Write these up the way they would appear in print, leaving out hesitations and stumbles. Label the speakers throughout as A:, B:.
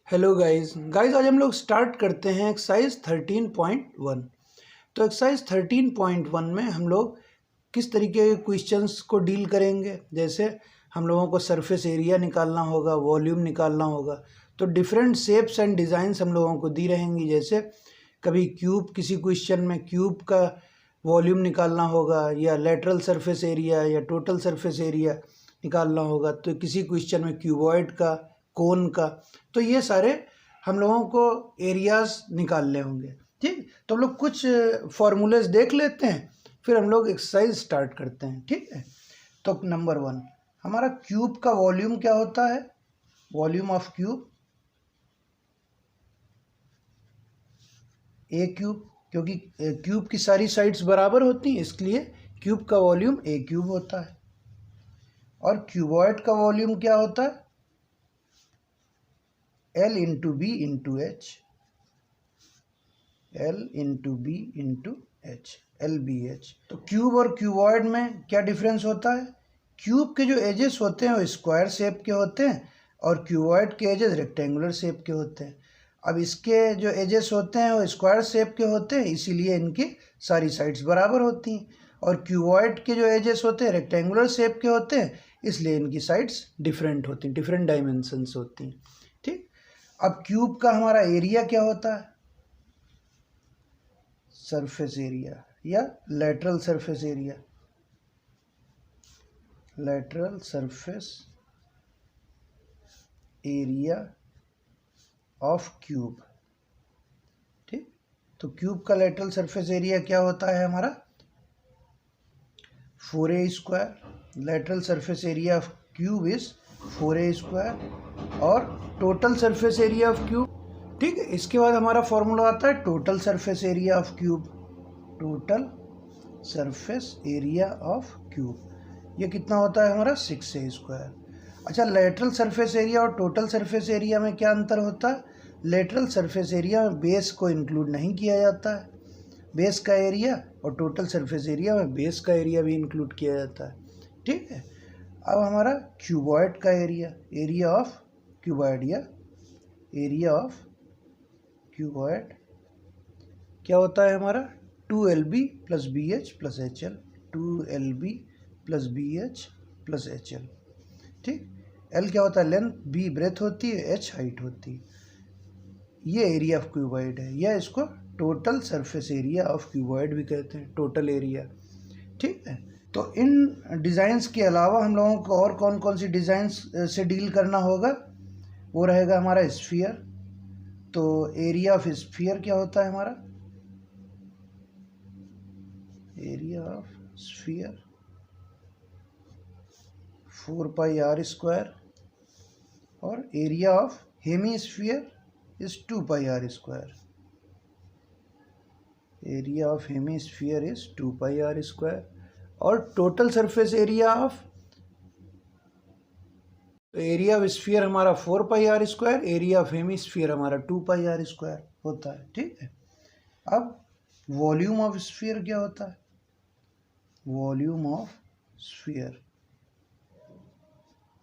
A: Hello guys आज हम लोग स्टार्ट करते हैं एक्सरसाइज 13.1। तो एक्सरसाइज 13.1 में हम लोग किस तरीके के क्वेश्चंस को डील करेंगे। जैसे हम लोगों को सरफेस एरिया निकालना होगा, वॉल्यूम निकालना होगा। तो डिफरेंट शेप्स एंड डिज़ाइंस हम लोगों को दी रहेंगी। जैसे कभी क्यूब, किसी क्वेश्चन में क्यूब का वॉल्यूम निकालना होगा, या लेटरल सरफेस एरिया या टोटल सरफेस एरिया निकालना होगा। तो किसी क्वेश्चन में क्यूबॉइड का, कोन का। तो ये सारे हम लोगों को एरियाज निकालने होंगे। ठीक, तो हम लोग कुछ फॉर्मूलेज देख लेते हैं, फिर हम लोग एक्सरसाइज स्टार्ट करते हैं। ठीक है, तो नंबर 1 हमारा क्यूब का वॉल्यूम क्या होता है। Volume of cube A cube, क्योंकि क्यूब की सारी साइड्स बराबर होती हैं, इसलिए क्यूब का वॉल्यूम ए क्यूब होता है। और क्यूबॉइड का वॉल्यूम क्या होता है, L into B into H, L into B into H, LBH। तो क्यूब और क्यूबॉइड में क्या डिफरेंस होता है। क्यूब के जो एजेस होते हैं वो स्क्वायर शेप के होते हैं, और क्यूबॉइड के एजेस रेक्टेंगुलर शेप के होते हैं। अब इसके जो एजेस होते हैं वो स्क्वायर शेप के होते हैं, इसीलिए इनकी सारी साइड्स बराबर होती हैं। और क्यूबॉइड के जो एजेस होते हैं रेक्टेंगुलर शेप के होते हैं, इसलिए इनकी साइड्स डिफरेंट होती हैं, डिफरेंट डायमेंशंस होती हैं। ठीक, अब क्यूब का हमारा एरिया क्या होता है, सरफेस एरिया या lateral surface area, lateral surface area of cube. ठीक, तो क्यूब का लेटरल सरफेस एरिया क्या होता है हमारा 4a square. Lateral surface area of cube is 4a square, और total surface area of cube. ठीक है, इसके बाद हमारा फॉर्मूला आता है total surface area of cube. Total surface area of cube ये कितना होता है हमारा 6a स्क्वायर। अच्छा, लेटरल सरफेस एरिया और टोटल सरफेस एरिया में क्या अंतर होता है। लेटरल सरफेस एरिया में बेस को इंक्लूड नहीं किया जाता है, बेस का एरिया, और टोटल सरफेस एरिया में बेस का एरिया भी इंक्लूड किया जाता है। ठीक है, अब हमारा क्यूबॉइड का एरिया, एरिया ऑफ क्यूबॉइड या एरिया ऑफ क्यूबॉइड क्या होता है हमारा 2LB plus BH plus HL, 2LB plus BH plus HL। ठीक, L क्या होता है लेंथ, B ब्रेथ होती है, H हाइट होती है। ये एरिया ऑफ क्यूबॉइड है, या इसको total surface area of cuboid भी कहते हैं, टोटल एरिया। ठीक है, तो इन डिज़ाइंस के अलावा हम लोगों को और कौन कौन सी डिज़ाइंस से डील करना होगा, वो रहेगा हमारा स्फीयर। तो एरिया ऑफ स्फीयर क्या होता है हमारा, area of sphere 4πr square, और area of hemisphere is 2πr square. Area of hemisphere is 2πr square. और total surface area of, area of sphere हमारा 4πr square, area of hemisphere हमारा 2πr square होता है। ठीक है, अब volume of sphere क्या होता है, volume of sphere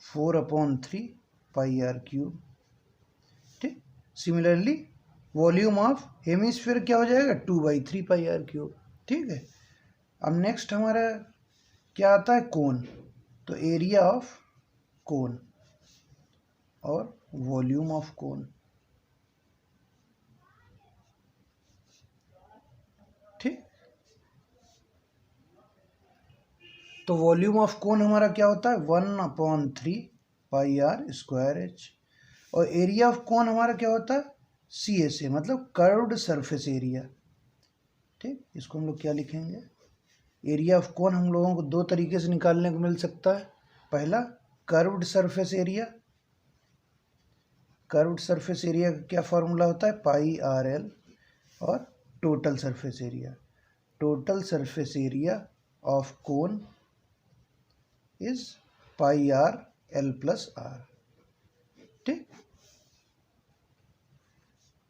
A: 4/3πr cube. ठीक, सिमिलरली वॉल्यूम ऑफ हेमीस्फीयर क्या हो जाएगा 2/3πr क्यूब। ठीक है, अब नेक्स्ट हमारा क्या आता है कोन। तो एरिया ऑफ कोन और वॉल्यूम ऑफ कोन। ठीक, तो वॉल्यूम ऑफ कोन हमारा क्या होता है 1/3πr स्क्वायर H, और एरिया ऑफ कोन हमारा क्या होता है CSA, मतलब कर्व्ड सरफेस एरिया। ठीक, इसको हम लोग क्या लिखेंगे, एरिया ऑफ कोन हम लोगों को दो तरीके से निकालने को मिल सकता है। पहला curved surface area, curved surface area का क्या फॉर्मूला होता है πRL, और total surface area, total surface area of cone is πRL plus R। ठीक,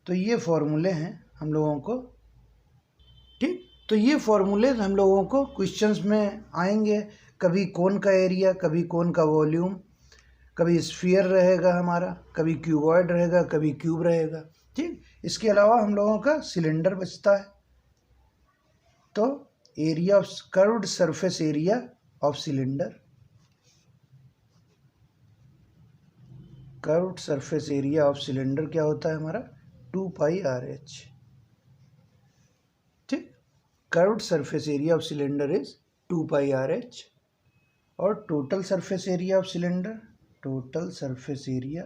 A: तो ये फॉर्मूले हैं हम लोगों को। ठीक, तो ये फॉर्मूले हम लोगों को क्वेश्चंस में आएंगे, कभी कोन का एरिया, कभी कोन का वॉल्यूम, कभी स्फीयर रहेगा हमारा, कभी क्यूबॉइड रहेगा, कभी क्यूब रहेगा। ठीक, इसके अलावा हम लोगों का सिलेंडर बचता है। तो area of curved surface area of cylinder, curved surface area of cylinder क्या होता है हमारा, 2πRH। ठीक, curved surface area of cylinder is 2πRH। और total surface area of cylinder, total surface area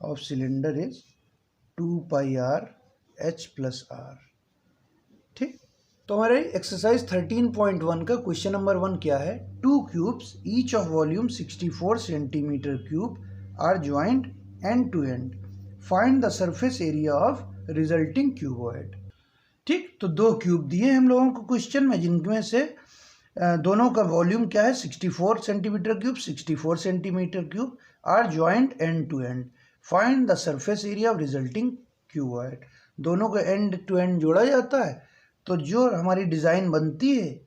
A: of cylinder is 2πRH + R। ठीक, तो हमारे exercise 13.1 का क्वेश्चन नंबर 1 क्या है, 2 cubes each of volume 64 centimetre cube are joint end to end, find the surface area of resulting cuboid. ठीक, तो 2 cube दिए हम लोगों को क्वेश्चन में, जिनमें से दोनों का वॉल्यूम क्या है, 64 centimetre cube, 64 centimetre cube are joint end to end, find the surface area of resulting cuboid. दोनों को एंड टू एंड जोड़ा जाता है, तो जो हमारी डिज़ाइन बनती है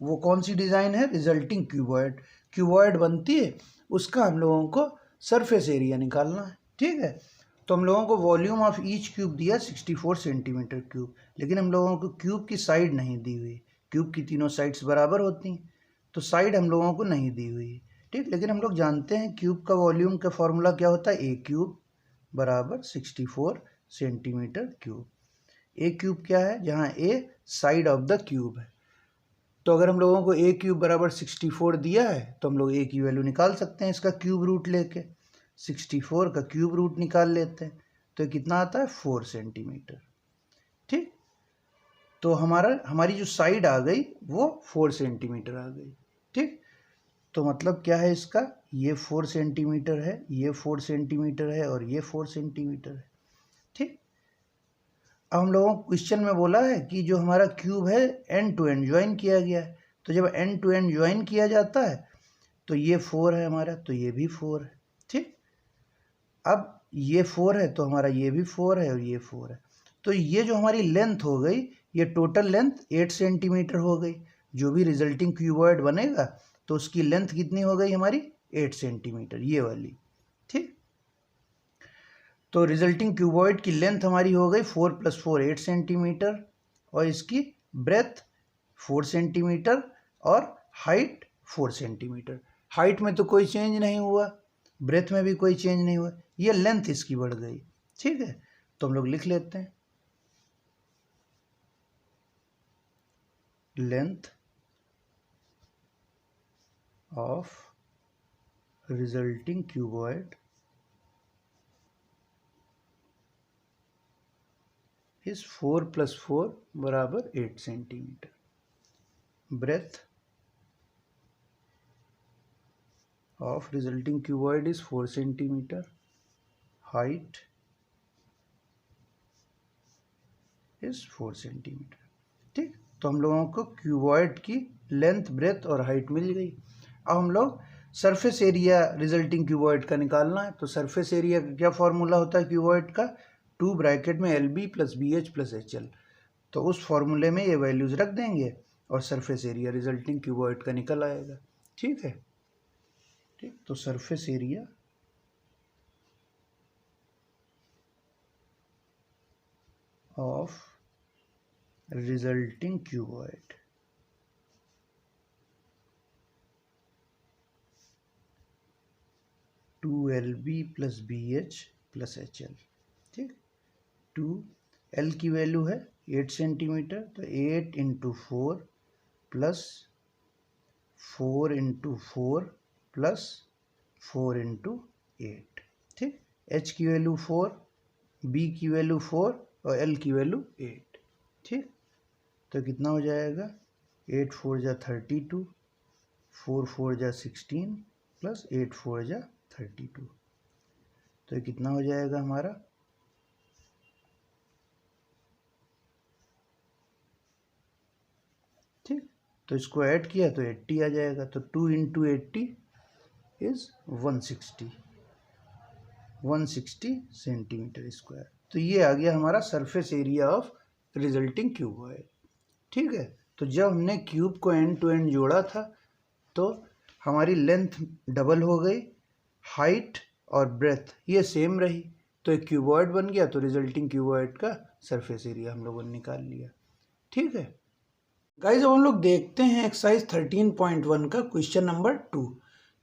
A: वो कौन सी डिज़ाइन है, रिजल्टिंग क्यूबॉइड। क्यूबॉइड बनती है, उसका हम लोगों को सरफेस एरिया निकालना है। ठीक है, तो हम लोगों को वॉल्यूम ऑफ ईच क्यूब दिया 64 सेंटीमीटर क्यूब, लेकिन हम लोगों को क्यूब की साइड नहीं दी हुई। क्यूब की तीनों साइड्स बराबर होती हैं, तो साइड हम लोगों को नहीं दी हुई है। ठीक, लेकिन हम लोग जानते हैं क्यूब का वॉल्यूम का फॉर्मूला क्या होता है, ए क्यूब बराबर 64 सेंटीमीटर क्यूब। ए क्यूब क्या है, जहाँ ए साइड ऑफ द क्यूब है। तो अगर हम लोगों को ए क्यूब बराबर 64 दिया है, तो हम लोग ए की वैल्यू निकाल सकते हैं इसका क्यूब रूट लेके। 64 का क्यूब रूट निकाल लेते हैं, तो ये कितना आता है, 4 सेंटीमीटर। ठीक, तो हमारी जो साइड आ गई वो 4 सेंटीमीटर आ गई। ठीक, तो मतलब क्या है इसका, ये 4 सेंटीमीटर है, ये 4 सेंटीमीटर है और ये 4 सेंटीमीटर है। ठीक, अब हम लोगों को क्वेश्चन में बोला है कि जो हमारा क्यूब है एंड टू एंड ज्वाइन किया गया है, तो जब एंड टू एंड ज्वाइन किया जाता है तो ये 4 है हमारा, तो ये भी 4 है। ठीक, अब ये 4 है तो हमारा ये भी 4 है और ये 4 है, तो ये जो हमारी लेंथ हो गई, ये टोटल लेंथ 8 सेंटीमीटर हो गई। जो भी रिजल्टिंग क्यूबॉइड बनेगा तो उसकी लेंथ कितनी हो गई हमारी, 8 सेंटीमीटर, ये वाली। ठीक, तो रिजल्टिंग क्यूबॉइड की लेंथ हमारी हो गई 4 + 4 8 सेंटीमीटर, और इसकी ब्रेथ 4 सेंटीमीटर और हाइट 4 सेंटीमीटर। हाइट में तो कोई चेंज नहीं हुआ, ब्रेथ में भी कोई चेंज नहीं हुआ, ये लेंथ इसकी बढ़ गई। ठीक है, तो हम लोग लिख लेते हैं, length of resulting cuboid is 4 + 4 बराबर 8 centimetre. Breadth of resulting cuboid is 4 centimetre. Height is 4 centimetre. ठीक, तो हम लोगों को क्यूबॉइड की लेंथ, ब्रेथ और हाइट मिल गई। अब हम लोग सरफेस एरिया रिजल्टिंग क्यूबॉइड का निकालना है। तो सरफेस एरिया का क्या फॉर्मूला होता है क्यूबॉइड का, 2 ब्रैकेट में LB + BH + HL। तो उस फॉर्मूले में ये वैल्यूज रख देंगे और सरफेस एरिया रिजल्टिंग क्यूबॉइड का निकल आएगा। ठीक है, ठीक, तो surface area of resulting cuboid two LB + BH + HL। ठीक, 2L की वैल्यू है 8 सेंटीमीटर, तो 8 × 4 + 4 × 4 + 4 × 8। ठीक, H की वैल्यू 4, B की वैल्यू 4 और L की वैल्यू 8। ठीक, तो कितना हो जाएगा, 8 × 4 = 32, 4 × 4 = 16 + 8 × 4 = 32। तो ये कितना हो जाएगा हमारा, ठीक, तो इसको ऐड किया तो 80 आ जाएगा। तो 2 × 80 इज 160 सेंटीमीटर स्क्वायर। तो ये आ गया हमारा surface area of resulting cuboid. ठीक है, तो जब हमने क्यूब को एंड टू एंड जोड़ा था तो हमारी लेंथ डबल हो गई, हाइट और ब्रेथ ये सेम रही, तो एक क्यूबॉइड बन गया, तो रिजल्टिंग क्यूबॉइड का सरफेस एरिया हम लोगों ने निकाल लिया। ठीक है गाइज, अब हम लोग देखते हैं एक्सरसाइज 13.1 का क्वेश्चन नंबर 2।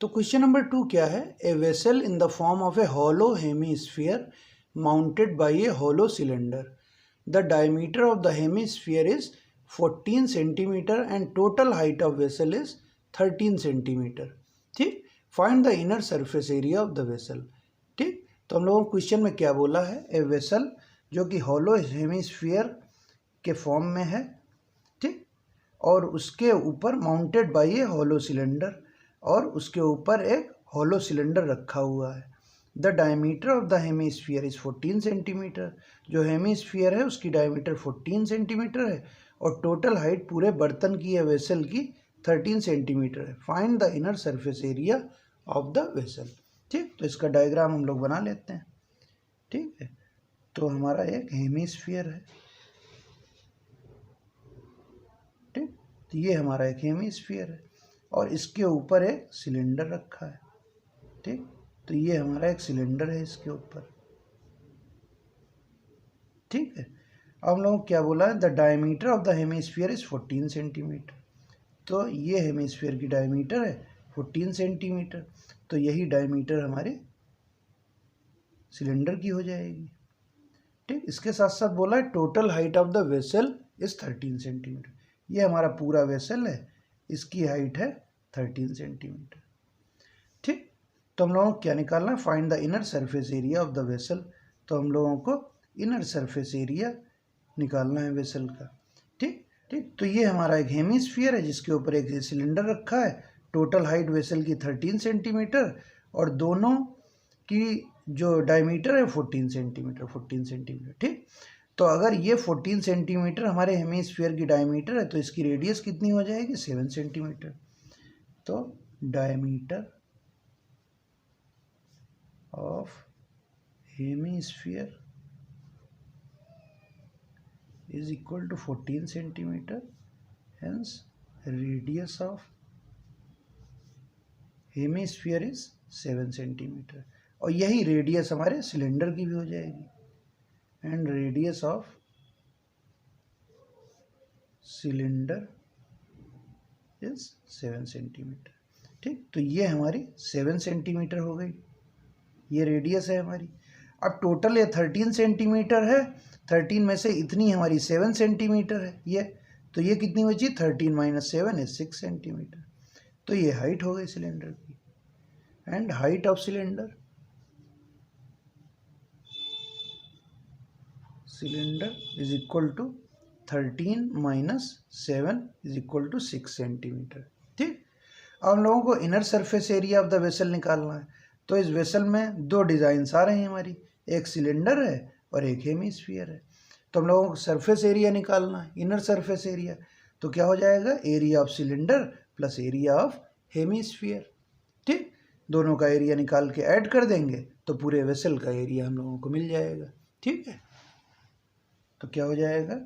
A: तो क्वेश्चन नंबर 2 क्या है? A vessel in the form of a hollow hemisphere mounted by a hollow cylinder. The diameter of the hemisphere is 14 centimetre and total height of vessel is 13 centimetre. ठीक, find the inner surface area of the vessel. ठीक, तो हम लोगों को question में क्या बोला है? ए वेसल जो कि हॉलो हेमीस्फीयर के फॉर्म में है, ठीक, और उसके ऊपर mounted by a hollow cylinder, और उसके ऊपर एक हॉलो सिलेंडर रखा हुआ है। The diameter of the hemisphere is 14 centimetre. जो हेमीस्फीयर है उसकी डायमीटर 14 सेंटीमीटर है, और टोटल हाइट पूरे बर्तन की है वेसल की 13 सेंटीमीटर है। Find the inner surface area of the vessel. ठीक, तो इसका डायग्राम हम लोग बना लेते हैं। ठीक है, तो हमारा एक हेमीस्फीयर है। ठीक, तो ये हमारा एक हेमीस्फीयर है और इसके ऊपर एक सिलेंडर रखा है। ठीक, तो ये हमारा एक सिलेंडर है इसके ऊपर। ठीक है, अब हम लोगों को क्या बोला है? The diameter of the hemisphere is 14 centimetre. तो ये हेमीस्फीयर की डायमीटर है 14 सेंटीमीटर, तो यही डायमीटर हमारे सिलेंडर की हो जाएगी। ठीक, इसके साथ साथ बोला है total height of the vessel is 13 centimetre. ये हमारा पूरा वेसल है, इसकी हाइट है 13 सेंटीमीटर। ठीक, तो हम लोगों को क्या निकालना है? Find the inner surface area of the vessel. तो हम लोगों को इनर सरफेस एरिया निकालना है वेसल का। ठीक ठीक, तो ये हमारा एक हेमीस्फीयर है जिसके ऊपर एक सिलेंडर रखा है। टोटल हाइट वेसल की 13 सेंटीमीटर, और दोनों की जो डायमीटर है 14 सेंटीमीटर, 14 सेंटीमीटर। ठीक, तो अगर ये 14 सेंटीमीटर हमारे हेमीस्फीयर की डायमीटर है, तो इसकी रेडियस कितनी हो जाएगी? 7 सेंटीमीटर। तो diameter of hemisphere is equal to 14 centimeter, hence radius of hemisphere is 7 centimetre, और यही रेडियस हमारे सिलेंडर की भी हो जाएगी। And radius of cylinder is 7 centimetre. ठीक, तो ये हमारी 7 सेंटीमीटर हो गई, ये रेडियस है हमारी। अब टोटल ये 13 सेंटीमीटर है, 13 में से इतनी हमारी 7 सेंटीमीटर है ये, तो ये कितनी बची? 13 माइनस 7 इज 6 सेंटीमीटर। तो ये हाइट हो गई सिलेंडर की। And height of cylinder is equal to 13 minus 7 is equal to 6 centimetre. ठीक, अब हम लोगों को inner surface area of the vessel निकालना है। तो इस वेसल में दो डिज़ाइंस आ रहे हैं हमारी, एक सिलेंडर है और एक हेमीस्फीयर है। तो हम लोगों को सरफेस एरिया निकालना है, इनर सरफेस एरिया। तो क्या हो जाएगा? Area of cylinder plus area of hemisphere. ठीक, दोनों का एरिया निकाल के ऐड कर देंगे तो पूरे वेसल का एरिया हम लोगों को मिल जाएगा। ठीक है, तो क्या हो जाएगा?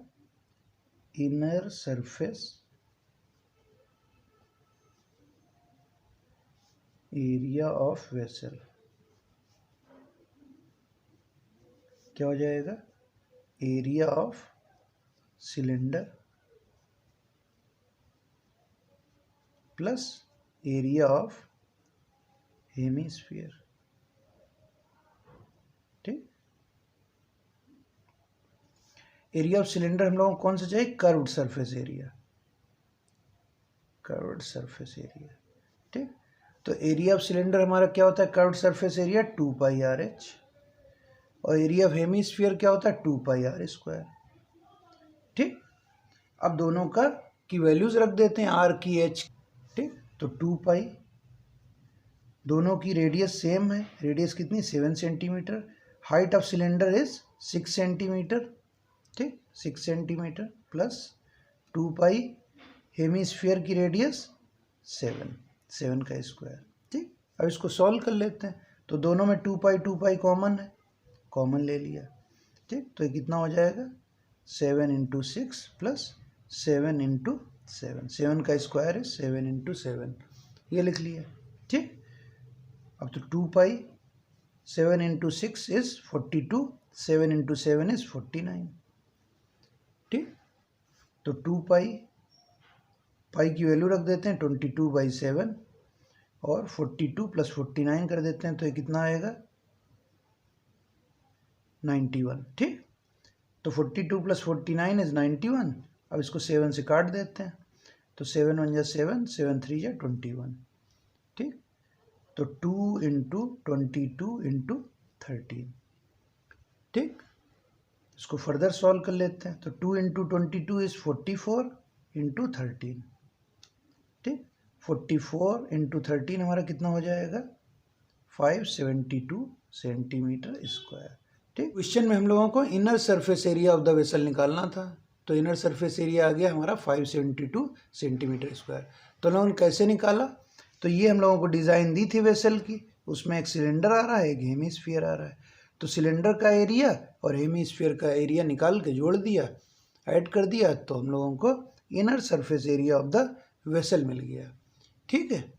A: Inner surface area of vessel क्या हो जाएगा? Area of cylinder plus area of hemisphere. ठीक, एरिया ऑफ सिलेंडर हम लोगों को कौन सा चाहिए? Curved surface area, curved surface area. ठीक, तो एरिया ऑफ सिलेंडर हमारा क्या होता है? कर्व्ड सरफेस एरिया 2 पाई आर एच, और एरिया ऑफ हेमीस्फीयर क्या होता है? 2 पाई आर स्क्वायर। ठीक, अब दोनों का की वैल्यूज रख देते हैं, आर की एच। ठीक, तो 2 पाई, दोनों की रेडियस सेम है, रेडियस कितनी? 7 centimetre. Height of cylinder is 6 centimetre. ठीक, 6 सेंटीमीटर प्लस 2 पाई, हेमीस्फीयर की रेडियस 7 का स्क्वायर। ठीक, अब इसको सॉल्व कर लेते हैं। तो दोनों में 2 पाई कॉमन है, कॉमन ले लिया। ठीक, तो ये कितना हो जाएगा? 7 इंटू 6 प्लस 7 इंटू 7, 7 का स्क्वायर है 7 इंटू 7, ये लिख लिया। ठीक, अब तो 2 पाई 7 इंटू 6 इज़ 42, 7 इंटू 7 इज़ 49। ठीक, तो 2 पाई, पाई की वैल्यू रख देते हैं 22/7 और 42 प्लस 49 कर देते हैं, तो ये कितना आएगा 91। ठीक, तो 42 प्लस 49 इज़ 91। अब इसको 7 से काट देते हैं, तो 7 1 जा 7, 7 3 जा 21। ठीक, तो 2 इंटू 22 इंटू 13। ठीक, इसको फर्दर सॉल्व कर लेते हैं, तो 2 इंटू 22 इज़ 44 इंटू 13। ठीक, 44 इंटू 13 हमारा कितना हो जाएगा 572 सेंटीमीटर स्क्वायर। ठीक, क्वेश्चन में हम लोगों को inner surface area of the vessel निकालना था, तो इनर सरफेस एरिया आ गया हमारा 572 सेंटीमीटर स्क्वायर। तो हम लोगों ने कैसे निकाला, तो ये हम लोगों को डिज़ाइन दी थी वेसल की, उसमें एक सिलेंडर आ रहा है, एक हेमीस्फीयर आ रहा है, तो सिलेंडर का एरिया और हेमीस्फीयर का एरिया निकाल के जोड़ दिया, ऐड कर दिया, तो हम लोगों को inner surface area of the vessel मिल गया। ठीक है।